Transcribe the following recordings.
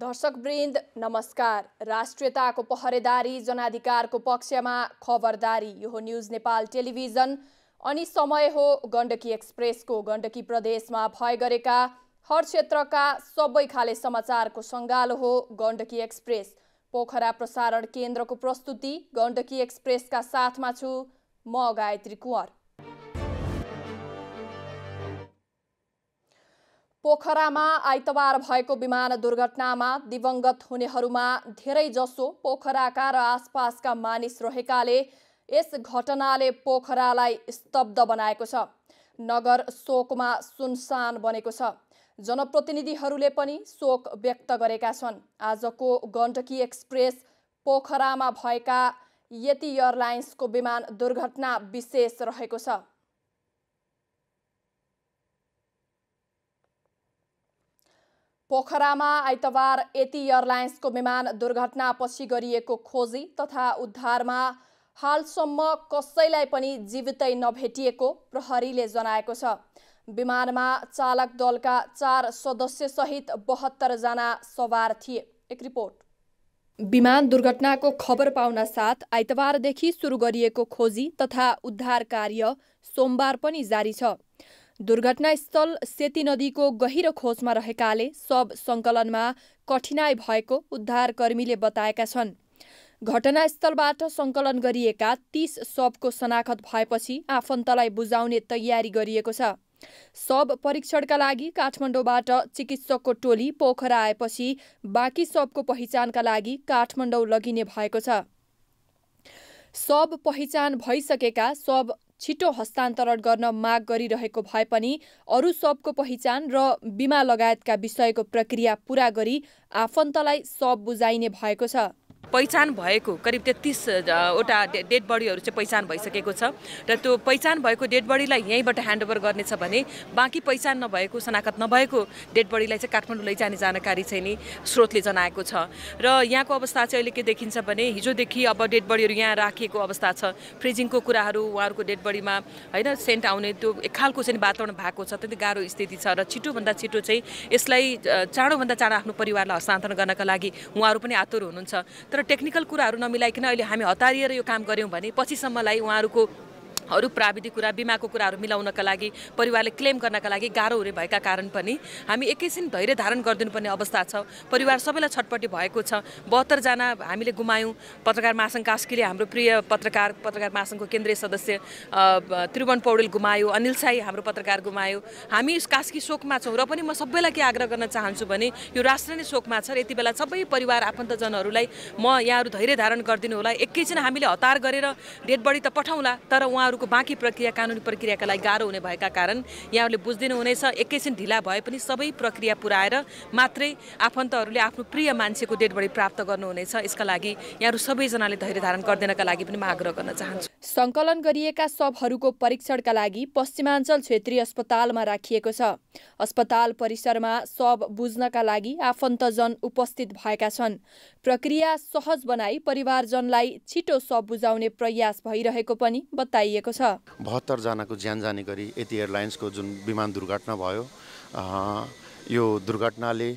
दर्शकवृन्द नमस्कार। राष्ट्रियताको पहरेदारी जनाधिकारको पक्षमा खबरदारी। यो न्यूज नेपाल टेलिभिजन अनि समय हो गण्डकी एक्सप्रेसको। गण्डकी प्रदेशमा भए गरेका हर क्षेत्रका सबै खाले समाचारको सङ्गालो हो गण्डकी एक्सप्रेस। पोखरा प्रसारण केन्द्रको प्रस्तुति गण्डकी एक्सप्रेसका साथमा छु म गायत्री कुँवर। पोखरामा आइतबार भएको विमान दुर्घटनामा दिवंगत हुनेहरूमा धेरै जसो पोखराका र आसपासका मानिस रहेकाले यस घटनाले पोखरालाई स्तब्ध बनाएको छ। नगर शोकमा सुनसान बनेको छ। जनप्रतिनिधिहरूले पनि शोक व्यक्त गरेका छन्। आजको गण्डकी एक्सप्रेस पोखरामा भएका यति एयरलाइन्सको विमान दुर्घटना विशेष रहेको छ। पोखरामा आइतबार यति एयरलाइन्सको विमान दुर्घटनापछि गरिएको खोजी तथा उद्धारमा हालसम्म कसैलाई पनि जीवितै नभेटिएको प्रहरीले जनाएको छ। विमानमा चालक दलका 4 सदस्यसहित 72 जना सवार थिए। एक रिपोर्ट। विमान दुर्घटनाको खबर पाउन साथ आइतबारदेखि सुरु गरिएको खोजी तथा उद्धार कार्य सोमबार पनि जारी छ। दुर्घटनास्थल सेती नदीको गहिरो खोजमा रहेकाले शव सङ्कलनमा कठिनाई भएको उद्धारकर्मीले बताएका छन्। घटनास्थलबाट सङ्कलन गरिएका 30 शवको शनाखत भएपछि आफन्तलाई बुझाउने तयारी गरिएको छ। शव परीक्षणका लागि काठमाडौँबाट चिकित्सकको टोली पोखरा आएपछि बाँकी शवको पहिचानका लागि काठमाडौँ लगिने भएको छ। शव पहिचान भइसकेका शव छिटो हस्तान्तरण गर्न माग गरिरहेको भए पनि अरू शवको पहिचान र बिमा लगायतका विषयको प्रक्रिया पूरा गरी आफन्तलाई शव बुझाइने भएको छ। पहिचान भएको करिब 33 वटा डेड बडीहरू चाहिँ पहिचान भइसकेको छ र त्यो पहिचान भएको डेड बडीलाई यहीँबाट ह्यान्डओभर गर्नेछ भने बाँकी पहिचान नभएको शनाखत नभएको डेड बडीलाई चाहिँ काठमाडौँ लैजाने जानकारी चाहिँ नि स्रोतले जनाएको छ। र यहाँको अवस्था चाहिँ अहिले के देखिन्छ भने हिजोदेखि अब डेड बडीहरू यहाँ राखिएको अवस्था छ। फ्रिजिङको कुराहरू उहाँहरूको डेड बडीमा होइन सेन्ट आउने त्यो एक खालको चाहिँ वातावरण भएको छ। त्यति गाह्रो स्थिति छ र छिटोभन्दा छिटो चाहिँ यसलाई चाँडोभन्दा चाँडो आफ्नो परिवारलाई हस्तान्तरण गर्नका लागि उहाँहरू पनि आतुर हुनुहुन्छ। तर टेक्निकल कुराहरू नमिलाइकन अहिले हामी हतारिएर यो काम गऱ्यौँ भने पछिसम्मलाई उहाँहरूको अरू प्राविधिक कुरा बिमाको कुराहरू मिलाउनका लागि परिवारले क्लेम गर्नका लागि गाह्रो हुने भएका कारण पनि हामी एकैछिन धैर्य धारण गरिदिनुपर्ने अवस्था छ। परिवार सबैलाई छटपटी भएको छ। 72 जना हामीले गुमायौँ। पत्रकार महासङ्घ कास्कीले हाम्रो प्रिय पत्रकार महासङ्घको केन्द्रीय सदस्य त्रिभुवन पौडेल गुमायो। अनिल साई हाम्रो पत्रकार गुमायो। हामी कास्की शोकमा छौँ र पनि म सबैलाई के आग्रह गर्न चाहन्छु भने यो राष्ट्र नै शोकमा छ र यति बेला सबै परिवार आफन्तजनहरूलाई म यहाँहरू धैर्य धारण गरिदिनु होला। एकैछिन हामीले हतार गरेर डेड बडी त पठाउँला तर उहाँहरूको बाँकी प्रक्रिया कानुनी प्रक्रियाका लागि गाह्रो हुने भएका कारण यहाँहरूले बुझिदिनु हुनेछ। एकैछिन ढिला भए पनि सबै प्रक्रिया पुऱ्याएर मात्रै आफन्तहरूले आफ्नो प्रिय मान्छेको डेड बडी प्राप्त गर्नुहुनेछ। यसका लागि यहाँहरू सबैजनाले धैर्य धारण गरिदिनका लागि पनि म आग्रह गर्न चाहन्छु। सङ्कलन गरिएका शवहरूको परीक्षणका लागि पश्चिमाञ्चल क्षेत्रीय अस्पतालमा राखिएको छ। अस्पताल परिसरमा शव बुझ्नका लागि आफन्तजन उपस्थित भएका छन्। प्रक्रिया सहज बनाई परिवारजनलाई छिटो शव बुझाउने प्रयास भइरहेको पनि बताइएको छ। 72 जनाको ज्यान जाने गरी यति एयरलाइन्सको जुन विमान दुर्घटना भयो यो दुर्घटनाले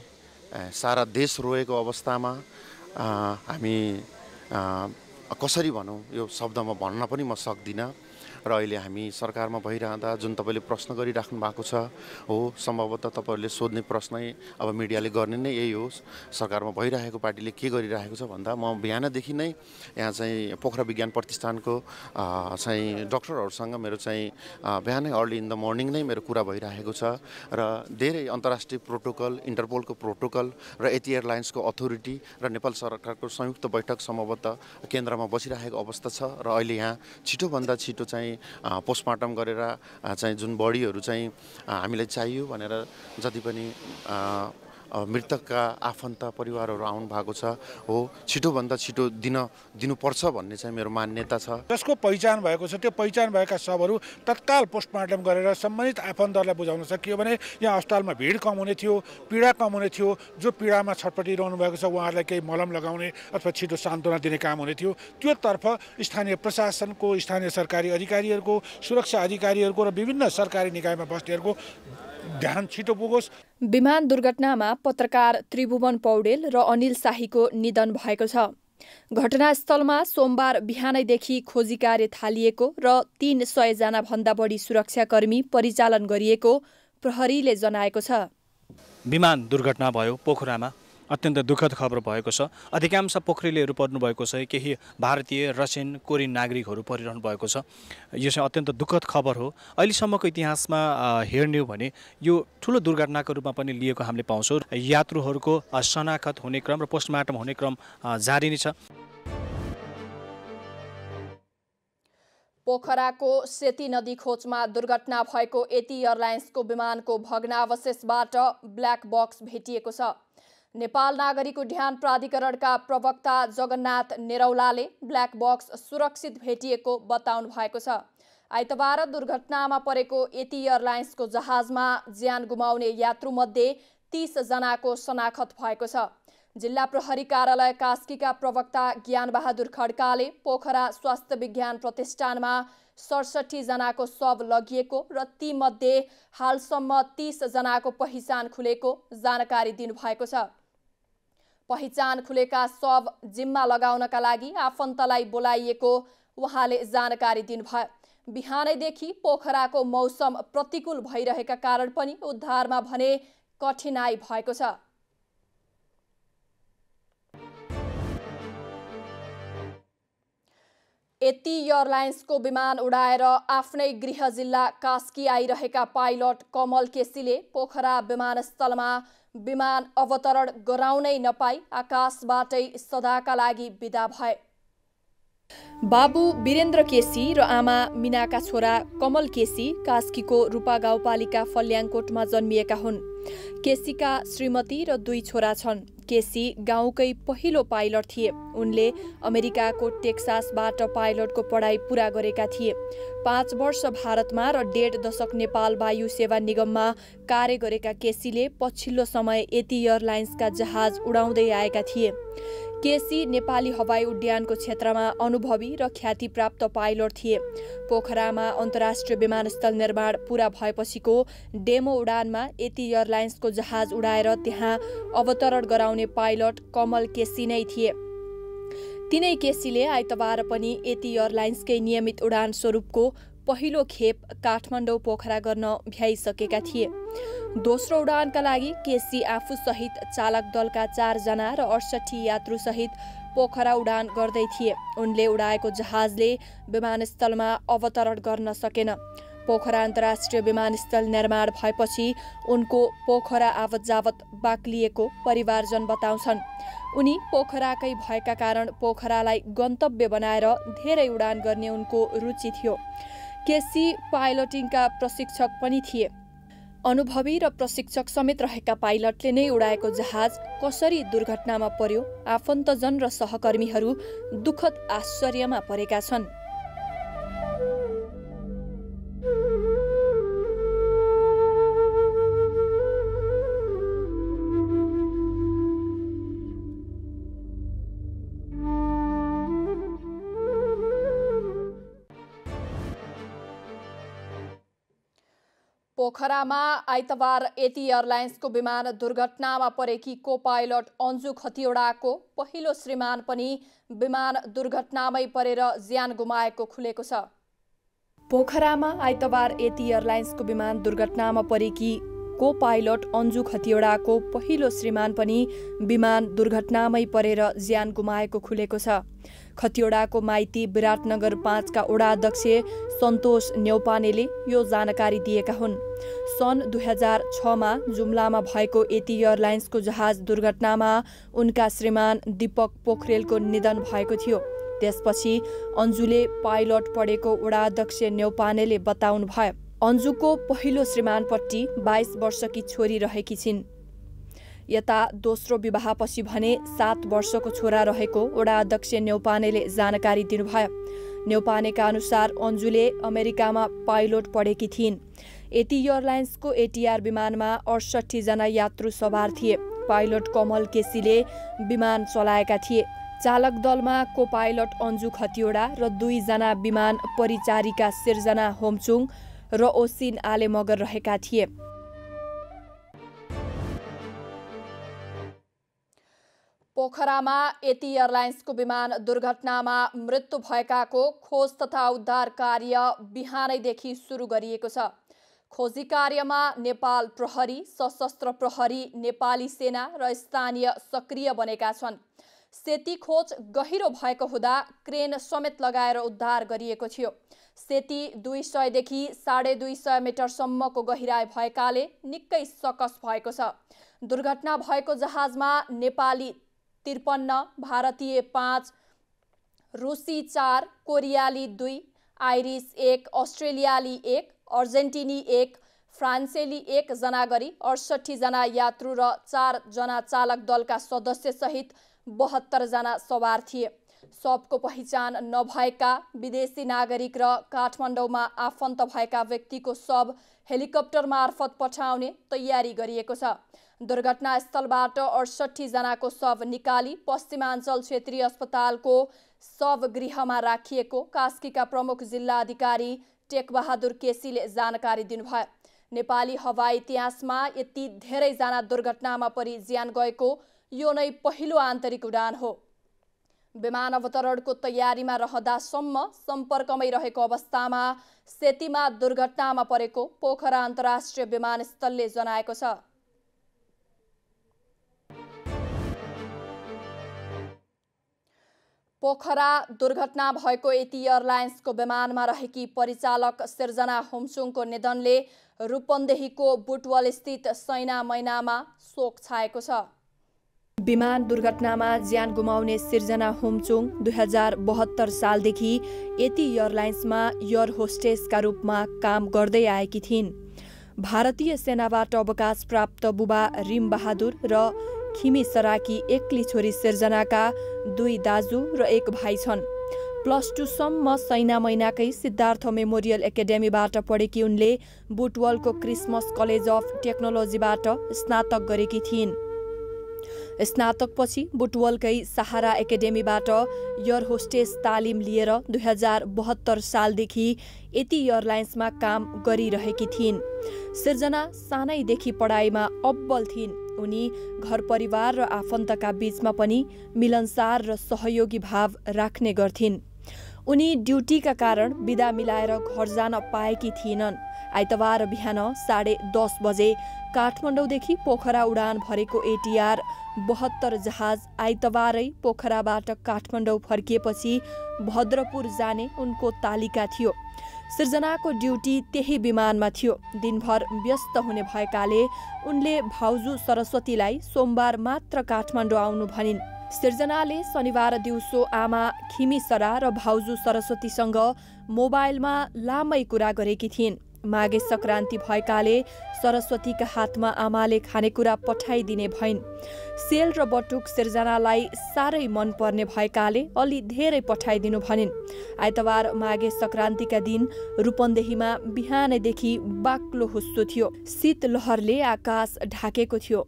सारा देश रोएको अवस्थामा हामी कसरी भनौँ यो शब्दमा भन्न पनि म सक्दिनँ। र अहिले हामी सरकारमा भइरहँदा जुन तपाईँले प्रश्न गरिराख्नु भएको छ हो सम्भवतः तपाईँहरूले सोध्ने प्रश्नै अब मिडियाले गर्ने नै यही हो। सरकारमा भइरहेको पार्टीले के गरिरहेको छ भन्दा म बिहानदेखि नै यहाँ चाहिँ पोखरा विज्ञान प्रतिष्ठानको चाहिँ डक्टरहरूसँग मेरो चाहिँ बिहानै अर्ली इन द मर्निङ नै मेरो कुरा भइरहेको छ र धेरै अन्तर्राष्ट्रिय प्रोटोकल इन्टरपोलको प्रोटोकल र यति एयरलाइन्सको अथोरिटी र नेपाल सरकारको संयुक्त बैठक सम्भवतः केन्द्रमा बसिरहेको अवस्था छ र अहिले यहाँ छिटोभन्दा छिटो चाहिँ पोस्टमार्टम गरेर चाहिँ जुन बडीहरू चाहिँ हामीलाई चाहियो भनेर जति पनि मृतकका आफन्त परिवारहरू आउनु भएको छ हो छिटोभन्दा छिटो दिनुपर्छ भन्ने चाहिँ मेरो मान्यता छ। जसको पहिचान भएको छ त्यो पहिचान भएका शवहरू तत्काल पोस्टमार्टम गरेर सम्बन्धित आफन्तहरूलाई बुझाउन सकियो भने यहाँ अस्पतालमा भिड कम हुने थियो, पीडा कम हुने थियो। जो पीडामा छटपटिरहनु भएको छ उहाँहरूलाई केही मलम लगाउने अथवा छिटो सान्त्वना दिने काम हुने थियो। त्योतर्फ स्थानीय प्रशासनको, स्थानीय सरकारी अधिकारीहरूको, सुरक्षा अधिकारीहरूको र विभिन्न सरकारी निकायमा बस्नेहरूको ध्यान छिटो पुगोस्। विमान दुर्घटनामा पत्रकार त्रिभुवन पौडेल र अनिल शाहीको निधन भएको छ। घटनास्थलमा सोमबार बिहानैदेखि खोजी कार्य थालिएको र 300 जना भन्दा बढी सुरक्षाकर्मी परिचालन गरिएको प्रहरीले जनाएको छ। विमान दुर्घटना भयो पोखरामा, अत्यन्त दुःखद खबर भएको छ। अधिकांश पोखरेलीहरू पर्नुभएको छ, केही भारतीय, रसियन, कोरियन नागरिकहरू परिरहनु भएको छ। यो चाहिँ अत्यन्त दुःखद खबर हो। अहिलेसम्मको इतिहासमा हेर्ने हो भने यो ठुलो दुर्घटनाको रूपमा पनि लिएको हामीले पाउँछौँ। यात्रुहरूको शनाखत हुने क्रम र पोस्टमार्टम हुने क्रम जारी नै छ। पोखराको सेती नदी खोजमा दुर्घटना भएको एटी एयरलाइन्सको विमानको भग्नावशेषबाट ब्ल्याक बक्स भेटिएको छ। नेपाल नागरिक उड्डयन प्राधिकरणका प्रवक्ता जगन्नाथ नेरौलाले ब्ल्याक बक्स सुरक्षित भेटिएको बताउनु भएको छ। आइतबार दुर्घटनामा परेको एटी एयरलाइन्सको जहाजमा ज्यान गुमाउने यात्रुमध्ये 30 जनाको शनाखत भएको छ। जिल्ला प्रहरी कार्यालय कास्कीका प्रवक्ता ज्ञानबहादुर खड्काले पोखरा स्वास्थ्य विज्ञान प्रतिष्ठानमा 67 जनाको शव लगिएको र तीमध्ये हालसम्म 30 जनाको पहिचान खुलेको जानकारी दिनुभएको छ। पहिचान खुलेका शव जिम्मा लगाउनका लागि आफन्तलाई बोलाइएको उहाँले जानकारी दिनुभयो। बिहानैदेखि पोखराको मौसम प्रतिकूल भइरहेका कारण पनि उद्धारमा भने कठिनाई भएको छ। एटी एयरलाइन्सको विमान उडाएर आफ्नै गृह जिल्ला कास्की आइरहेका पाइलट कमल केसीले पोखरा विमानस्थलमा विमान अवतरण गराउनै नपाई आकाशबाटै सदाका लागि बिदा भए। बाबु वीरेन्द्र केसी र आमा मिनाका छोरा कमल केसी कास्कीको रूपा गाउँपालिका फल्याङकोटमा जन्मिएका हुन्। केसीका श्रीमती र 2 छोरा छन्। केसी गाउँकै पहिलो पाइलट थिए। उनले अमेरिकाको टेक्सासबाट पाइलटको पढाइ पूरा गरेका थिए। 5 वर्ष भारतमा र 1.5 दशक नेपाल वायु सेवा निगममा कार्य गरेका केसीले पछिल्लो समय एटी एयरलाइन्सका जहाज उडाउँदै आएका थिए। केसी नेपाली हवाई उड्डयनको क्षेत्रमा अनुभवी र ख्यातिप्राप्त पाइलट थिए। पोखरामा अन्तर्राष्ट्रिय विमानस्थल निर्माण पूरा भएपछिको डेमो उडानमा एटी एयरलाइन्सको जहाज उडाएर त्यहाँ अवतरण गराउने पाइलट कमल केसी नै थिए। तिनै केसीले आइतबार पनि एटी एयरलाइन्सकै नियमित उडान स्वरूपको पहिलो खेप काठमाडौँ पोखरा गर्न भ्याइसकेका थिए। दोस्रो उडानका लागि केसी आफूसहित चालक दलका 4 जना र 68 यात्रुसहित पोखरा उडान गर्दै थिए। उनले उडाएको जहाजले विमानस्थलमा अवतरण गर्न सकेन। पोखरा अन्तर्राष्ट्रिय विमानस्थल निर्माण भएपछि उनको पोखरा आवत जावत बाक्लिएको परिवारजन बताउँछन्। उनी पोखराकै भएका कारण पोखरालाई गन्तव्य बनाएर धेरै उडान गर्ने उनको रुचि थियो। केसी पाइलटिङका प्रशिक्षक पनि थिए। अनुभवी र प्रशिक्षक समेत रहेका पाइलटले नै उडाएको जहाज कसरी दुर्घटनामा पर्यो, आफन्तजन र सहकर्मीहरू दुःखद आश्चर्यमा परेका छन्। पोखरामा आइतबार एटी एयरलाइन्सको विमान दुर्घटनामा परेकी को पाइलट अन्जु खतिवडाको पहिलो श्रीमान पनि विमान दुर्घटनामै परेर ज्यान गुमाएको खुलेको छ। पोखरामा आइतबार एटी एयरलाइन्सको विमान दुर्घटनामा परेकी को पाइलट अन्जु खतिवडाको पहिलो श्रीमान पनि विमान दुर्घटनामै परेर ज्यान गुमाएको खुलेको छ। खतिवडाको माइती विराटनगर 5 का वडा अध्यक्ष सन्तोष न्यौपानेले यो जानकारी दिएका हुन्। सन् 2006 मा जुम्लामा भएको एटी एयरलाइन्सको जहाज दुर्घटनामा उनका श्रीमान दीपक पोखरेलको निधन भएको थियो। त्यसपछि अन्जुले पाइलट पढेको वडा अध्यक्ष न्यौपानेले बताउनु भयो। अन्जुको पहिलो श्रीमानपट्टि 22 वर्षकी छोरी रहेकी छिन्। यता दोस्रो विवाहपछि भने 7 वर्षको छोरा रहेको वडा अध्यक्ष न्यौपानेले जानकारी दिनुभयो। न्यौपानेका अनुसार अन्जुले अमेरिकामा पाइलट पढेकी थिइन्। एटी एयरलाइन्सको एटीआर विमानमा 68 जना यात्रु सवार थिए। पाइलट कमल केसीले विमान चलाएका थिए। चालक दलमा को पाइलट अन्जु खतिवडा र 2 जना विमान परिचारिका सिर्जना होमचुङ र ओसिन आले मगर रहेका थिए। पोखरामा यति एयरलाइन्सको विमान दुर्घटनामा मृत्यु भएकाको खोज तथा उद्धार कार्य बिहानैदेखि सुरु गरिएको छ। खोजी कार्यमा नेपाल प्रहरी, सशस्त्र प्रहरी, नेपाली सेना र स्थानीय सक्रिय बनेका छन्। सेती खोज गहिरो भएको हुँदा क्रेन समेत लगाएर उद्धार गरिएको थियो। सेती 200 देखि 250 मिटरसम्मको गहिराई भएकाले निकै सकस भएको छ। दुर्घटना भएको जहाजमा नेपाली 53, भारतीय 5, रुसी 4, कोरियाली 2, आइरिस 1, अस्ट्रेलियाली 1, अर्जेन्टिनी 1, फ्रान्सेली 1 जना गरी 68 जना यात्रु र 4 जना चालक दलका सदस्यसहित 72 जना सवार थिए। सबको पहिचान नभएका विदेशी नागरिक र काठमाडौँमा आफन्त भएका व्यक्तिको शव हेलिकप्टर मार्फत पठाउने तयारी गरिएको छ। दुर्घटनास्थलबाट 68 जनाको शव निकाली पश्चिमाञ्चल क्षेत्रीय अस्पतालको शवगृहमा राखिएको कास्कीका प्रमुख जिल्ला अधिकारी टेकबहादुर केसीले जानकारी दिनुभयो। नेपाली हवाई इतिहासमा यति धेरैजना दुर्घटनामा परि ज्यान गएको यो नै पहिलो आन्तरिक उडान हो। विमान अवतरणको तयारीमा रहँदासम्म सम्पर्कमै रहेको अवस्थामा सेतीमा दुर्घटनामा परेको पोखरा अन्तर्राष्ट्रिय विमानस्थलले जनाएको छ। पोखरा दुर्घटना भएको यति एयरलाइन्सको विमानमा रहेकी परिचालक सिर्जना हुम्चुङको निधनले रूपन्देहीको बुटवल स्थित सैना मैनामा शोक छाएको छ। विमान दुर्घटनामा ज्यान गुमाउने सिर्जना हुम्चुङ 2072 सालदेखि यति एयरलाइन्समा एयर होस्टेसका रूपमा काम गर्दै आएकी थिइन्। भारतीय सेनाबाट अवकाश प्राप्त बुबा रिम बहादुर र खिमी सराकी एक्ली छोरी सिर्जनाका 2 दाजु र 1 भाइ छन्। +2 सम्म सैना मैनाकै सिद्धार्थ मेमोरियल एकाडेमीबाट पढेकी उनले बुटवलको क्रिसमस कलेज अफ टेक्नोलोजीबाट स्नातक गरेकी थिइन्। स्नातकपछि बुटवलकै सहारा एकाडेमीबाट एयर होस्टेस तालिम लिएर 2072 सालदेखि यति एयरलाइन्समा काम गरिरहेकी थिइन्। सिर्जना सानैदेखि पढाइमा अब्बल थिइन्। उनी घर परिवार र आफन्तका बीचमा पनि मिलनसार र सहयोगी भाव राख्ने गर्थिन्। उनी ड्युटीका कारण बिदा मिलाएर घर जान पाएकी थिइनन्। आइतबार बिहान 10:30 बजे काठमाडौँदेखि पोखरा उडान भरेको ATR 72 जहाज आइतबारै पोखराबाट काठमाडौँ फर्किएपछि भद्रपुर जाने उनको तालिका थियो। सिर्जनाको ड्युटी त्यही विमानमा थियो। दिनभर व्यस्त हुने भएकाले उनले भाउजू सरस्वतीलाई सोमबार मात्र काठमाडौँ आउनु भनिन्। सिर्जनाले शनिबार दिउँसो आमा खिमी सरा र भाउजू सरस्वतीसँग मोबाइलमा लामै कुरा गरेकी थिइन्। माघे सङ्क्रान्ति भएकाले सरस्वतीका हातमा आमाले खानेकुरा पठाइदिने भइन्। सेल र बटुक सिर्जनालाई साह्रै मन पर्ने भएकाले अलि धेरै पठाइदिनु भनिन्। आइतबार माघे सङ्क्रान्तिका दिन रूपन्देहीमा बिहानैदेखि बाक्लो हुस्सो थियो। शीतलहरले आकाश ढाकेको थियो।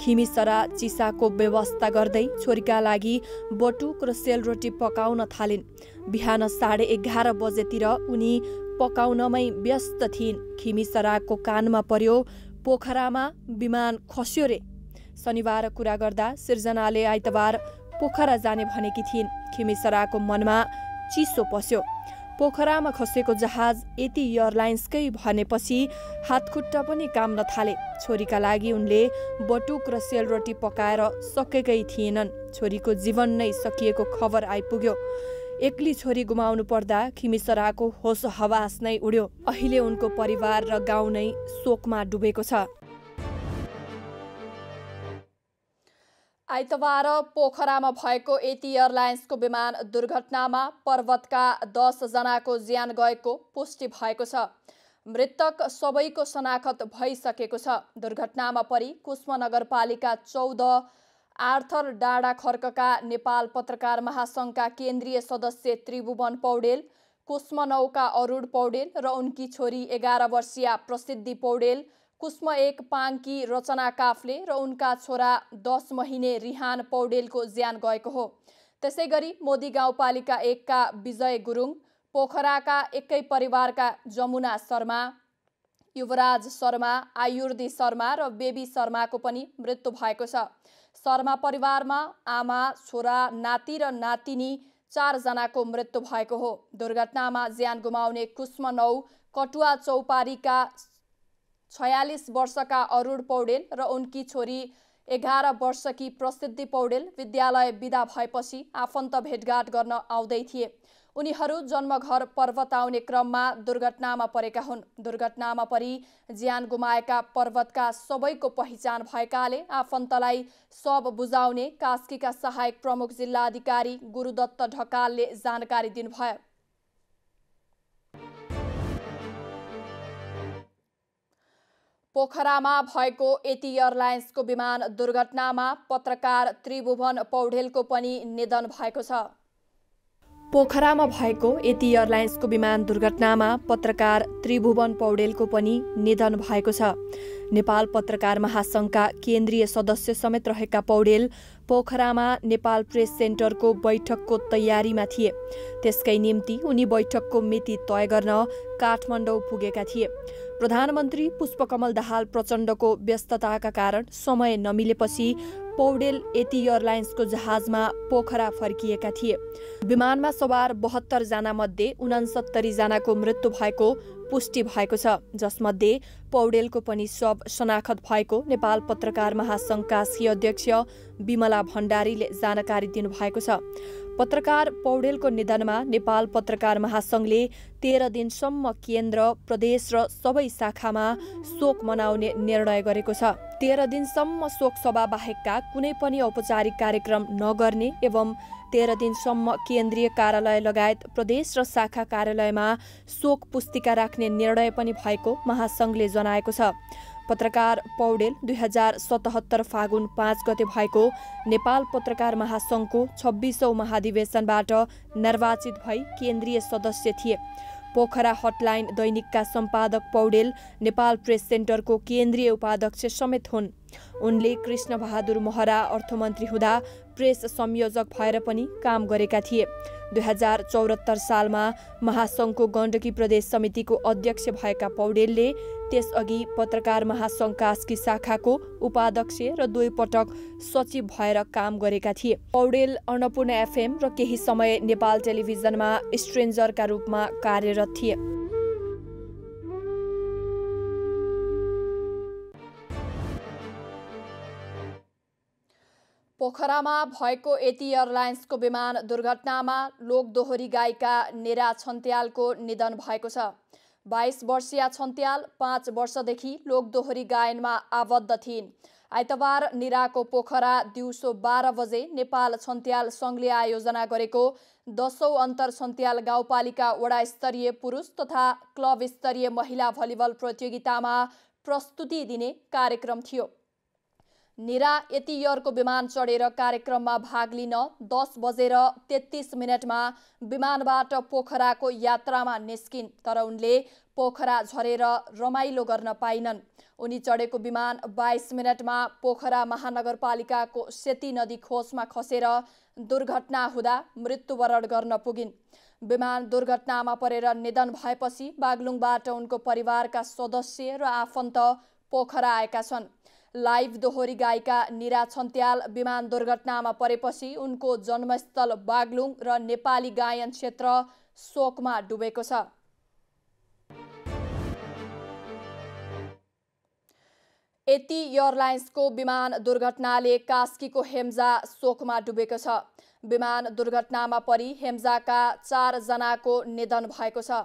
खिमी सरा चिसाको व्यवस्था गर्दै छोरीका लागि बटुक र सेलरोटी पकाउन थालिन्। बिहान 11:30 बजेतिर उनी पकाउनमै व्यस्त थिइन्। खिमी सराको कानमा पर्यो, पोखरामा विमान खस्यो रे। शनिबार कुरा गर्दा सिर्जनाले आइतबार पोखरा जाने भनेकी थिइन्। खिमी सराको मनमा चिसो पस्यो। पोखरामा खसेको जहाज यति एयरलाइन्सकै भनेपछि हातखुट्टा पनि काम्न थाले। छोरीका लागि उनले बटुक र सेलरोटी पकाएर सकेकै थिएनन्। छोरीको जीवन नै सकिएको खबर आइपुग्यो। एक्ली छोरी गुमाउनु पर्दा खिमी सराको होस हवास नै उड्यो। अहिले उनको परिवार र गाउँ नै शोकमा डुबेको छ। आइतबार पोखरामा भएको यति एयरलाइन्सको विमान दुर्घटनामा पर्वतका 10 जनाको ज्यान गएको पुष्टि भएको छ। मृतक सबैको शनाखत भइसकेको छ। दुर्घटनामा परि कुस्म नगरपालिका 14 आर्थर डाँडा खर्कका नेपाल पत्रकार महासङ्घका केन्द्रीय सदस्य त्रिभुवन पौडेल, कुस्म 9का अरुण पौडेल र उनकी छोरी 11 वर्षीय प्रसिद्धि पौडेल, कुस्म 1 पाङकी रचना काफ्ले र उनका छोरा 10 महिने रिहान पौडेलको ज्यान गएको हो। त्यसै गरी मोदी गाउँपालिका 1 का विजय गुरुङ, पोखराका एकै परिवारका जमुना शर्मा, युवराज शर्मा, आयुर्दी शर्मा र बेबी शर्माको पनि मृत्यु भएको छ। शर्मा परिवारमा आमा, छोरा, नाति र नातिनी 4 जनाको मृत्यु भएको हो। दुर्घटनामा ज्यान गुमाउने कुस्म 9 कटुवा चौपारीका 46 वर्षका अरुण पौडेल र उनकी छोरी 11 वर्षकी प्रसिद्धि पौडेल विद्यालय बिदा भएपछि आफन्त भेटघाट गर्न आउँदै थिए। उनीहरू जन्मघर पर्वत आउने क्रममा दुर्घटनामा परेका हुन्। दुर्घटनामा परि ज्यान गुमाएका पर्वतका सबैको पहिचान भएकाले आफन्तलाई शव बुझाउने कास्कीका सहायक प्रमुख जिल्लाधिकारी गुरुदत्त ढकालले जानकारी दिनुभयो। पोखरामा भएको एटी एयरलाइन्सको विमान दुर्घटनामा पत्रकार त्रिभुवन पौडेलको पनि निधन भएको छ। पोखरामा भएको एटी एयरलाइन्सको विमान दुर्घटनामा पत्रकार त्रिभुवन पौडेलको पनि निधन भएको छ। नेपाल पत्रकार महासङ्घका केन्द्रीय सदस्य समेत रहेका पौडेल पोखरामा नेपाल प्रेस सेन्टरको बैठकको तयारीमा थिए। त्यसकै निम्ति उनी बैठकको मिति तय गर्न काठमाडौँ पुगेका थिए। प्रधानमन्त्री पुष्पकमल दाहाल प्रचण्डको व्यस्तताका कारण समय नमिलेपछि पौडेल एटी एयरलाइन्सको जहाजमा पोखरा फर्किएका थिए। विमानमा सवार 72 जना मध्ये 69 जनाको मृत्यु भएको पुष्टि भएको छ, जसमध्ये पौडेलको पनि शव शनाखत भएको नेपाल पत्रकार महासङ्घका अध्यक्ष विमला भण्डारीले जानकारी दिनुभएको छ। पत्रकार पौडेलको निधनमा नेपाल पत्रकार महासङ्घले 13 दिनसम्म केन्द्र, प्रदेश र सबै शाखामा शोक मनाउने निर्णय गरेको छ। 13 दिनसम्म शोक सभा बाहेकका कुनै पनि औपचारिक कार्यक्रम नगर्ने एवं 13 दिनसम्म केन्द्रीय कार्यालय लगायत प्रदेश र शाखा कार्यालयमा शोक पुस्तिका राख्ने निर्णय पनि भएको महासङ्घले जनाएको छ। पत्रकार पौडेल 2077 फागुन 5 गते भएको नेपाल पत्रकार महासङ्घको 26औं महाधिवेशनबाट निर्वाचित भई केन्द्रीय सदस्य थिए। पोखरा हटलाइन दैनिकका सम्पादक पौडेल नेपाल प्रेस सेन्टरको केन्द्रीय उपाध्यक्ष समेत हुन्। उनले कृष्ण बहादुर महरा अर्थमन्त्री हुँदा प्रेस संयोजक भएर पनि काम गरेका थिए। 2074 सालमा महासङ्घको गण्डकी प्रदेश समितिको अध्यक्ष भएका पौडेलले त्यसअघि पत्रकार महासङ्घ कास्की शाखाको उपाध्यक्ष र 2 पटक सचिव भएर काम गरेका थिए। पौडेल अन्नपूर्ण एफएम र केही समय नेपाल टेलिभिजनमा स्ट्रेन्जरका रूपमा कार्यरत थिए। पोखरामा भएको एटी एयरलाइन्सको विमान दुर्घटनामा लोकदोहोरी गायिका निरा छन्त्यालको निधन भएको छ। 22 वर्षीय छन्त्याल 5 वर्षदेखि लोकदोहोरी गायनमा आबद्ध थिइन्। आइतबार निराको पोखरा दिउँसो 12 बजे नेपाल छन्त्याल सङ्घले आयोजना गरेको 10औं अन्तर छन्त्याल गाउँपालिका वडा स्तरीय पुरुष तथा क्लब स्तरीय महिला भलिबल प्रतियोगितामा प्रस्तुति दिने कार्यक्रम थियो। निरा एटी एयरको विमान चढेर कार्यक्रममा भाग लिन 10 बजेर 33 मिनटमा विमानबाट पोखराको यात्रामा निस्किन्, तर उनले पोखरा झरेर रमाइलो गर्न पाइनन्। उनी चढेको विमान 22 मिनटमा पोखरा महानगरपालिकाको सेती नदी खोजमा खसेर दुर्घटना हुँदा मृत्युवरण गर्न पुगिन्। विमान दुर्घटनामा परेर निधन भएपछि बागलुङबाट उनको परिवारका सदस्य र आफन्त पोखरा आएका छन्। लाइभ दोहोरी गायिका निरा छन्त्याल विमान दुर्घटनामा परेपछि उनको जन्मस्थल बागलुङ र नेपाली गायन क्षेत्र शोकमा डुबेको छ। एटी एयरलाइन्सको विमान दुर्घटनाले कास्कीको हेम्जा शोकमा डुबेको छ। विमान दुर्घटनामा परि हेम्जाका 4 जनाको निधन भएको छ।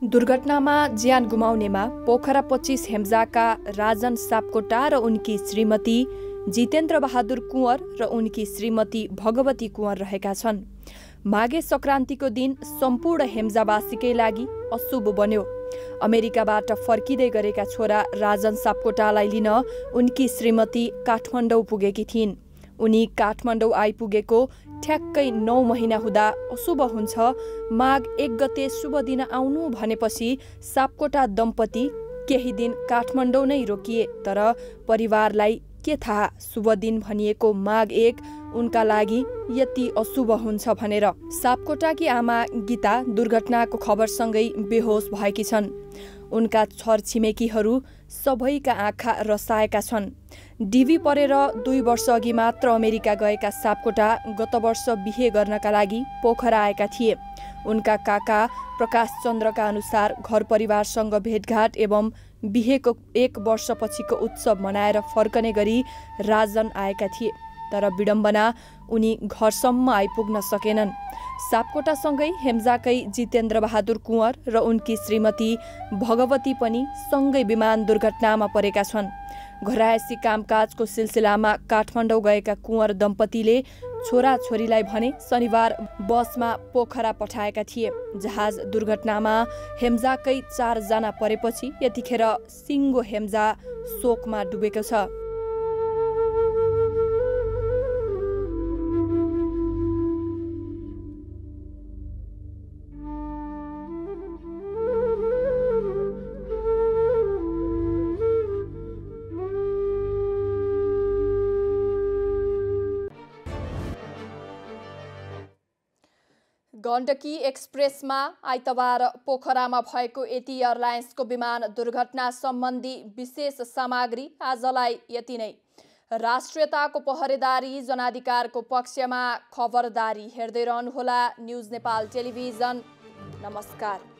दुर्घटनामा ज्यान गुमाउनेमा पोखरा 25 हेम्जाका राजन सापकोटा र उनकी श्रीमती जितेन्द्र बहादुर कुँवर र उनकी श्रीमती भगवती कुँवर रहेका छन्। माघे संक्रान्तिको दिन सम्पूर्ण हेम्जावासीकै लागि अशुभ बन्यो। अमेरिकाबाट फर्किँदै गरेका छोरा राजन सापकोटालाई लिन उनकी श्रीमती काठमाडौँ पुगेकी थिइन्। उनी काठमाडौँ आइपुगेको ठ्याक्कै 9 महिना हुँदा अशुभ हुन्छ, माघ 1 गते शुभ दिन आउनु भनेपछि सापकोटा दम्पति केही दिन काठमाडौँ नै रोकिए। तर परिवारलाई के थाहा शुभ दिन भनिएको माघ 1 उनका लागि यति अशुभ हुन्छ भनेर। सापकोटाकी आमा गीता दुर्घटनाको खबरसँगै बेहोस भएकी छन्। उनका छरछिमेकीहरू सबैका आँखा रसाएका छन्। डिभी परेर 2 वर्ष अघि मात्र अमेरिका गएका सापकोटा गत वर्ष बिहे गर्नका लागि पोखरा आएका थिए। उनका काका प्रकाश चन्द्रका अनुसार घर परिवारसँग भेटघाट एवं बिहेको 1 वर्षपछिको उत्सव मनाएर फर्कने गरी राजन आएका थिए। तर विडम्बना उनी घरसम्म आइपुग्न सकेनन्। सापकोटासँगै हेम्जाकै जितेन्द्र बहादुर कुँवर र उनकी श्रीमती भगवती पनि सँगै विमान दुर्घटनामा परेका छन्। घरायसी कामकाजको सिलसिलामा काठमाडौँ गएका कुँवर दम्पतिले छोराछोरीलाई भने शनिबार बसमा पोखरा पठाएका थिए। जहाज दुर्घटनामा हेम्जाकै 4 जना परेपछि यतिखेर सिङ्गो हेम्जा शोकमा डुबेको छ। गण्डकी एक्सप्रेसमा आइतबार पोखरामा भएको एटी एयरलाइन्सको विमान दुर्घटना सम्बन्धी विशेष सामग्री आजलाई यति नै। राष्ट्रियताको पहरेदारी जनाधिकारको पक्षमा खबरदारी हेर्दै रहनुहोला न्युज नेपाल टेलिभिजन। नमस्कार।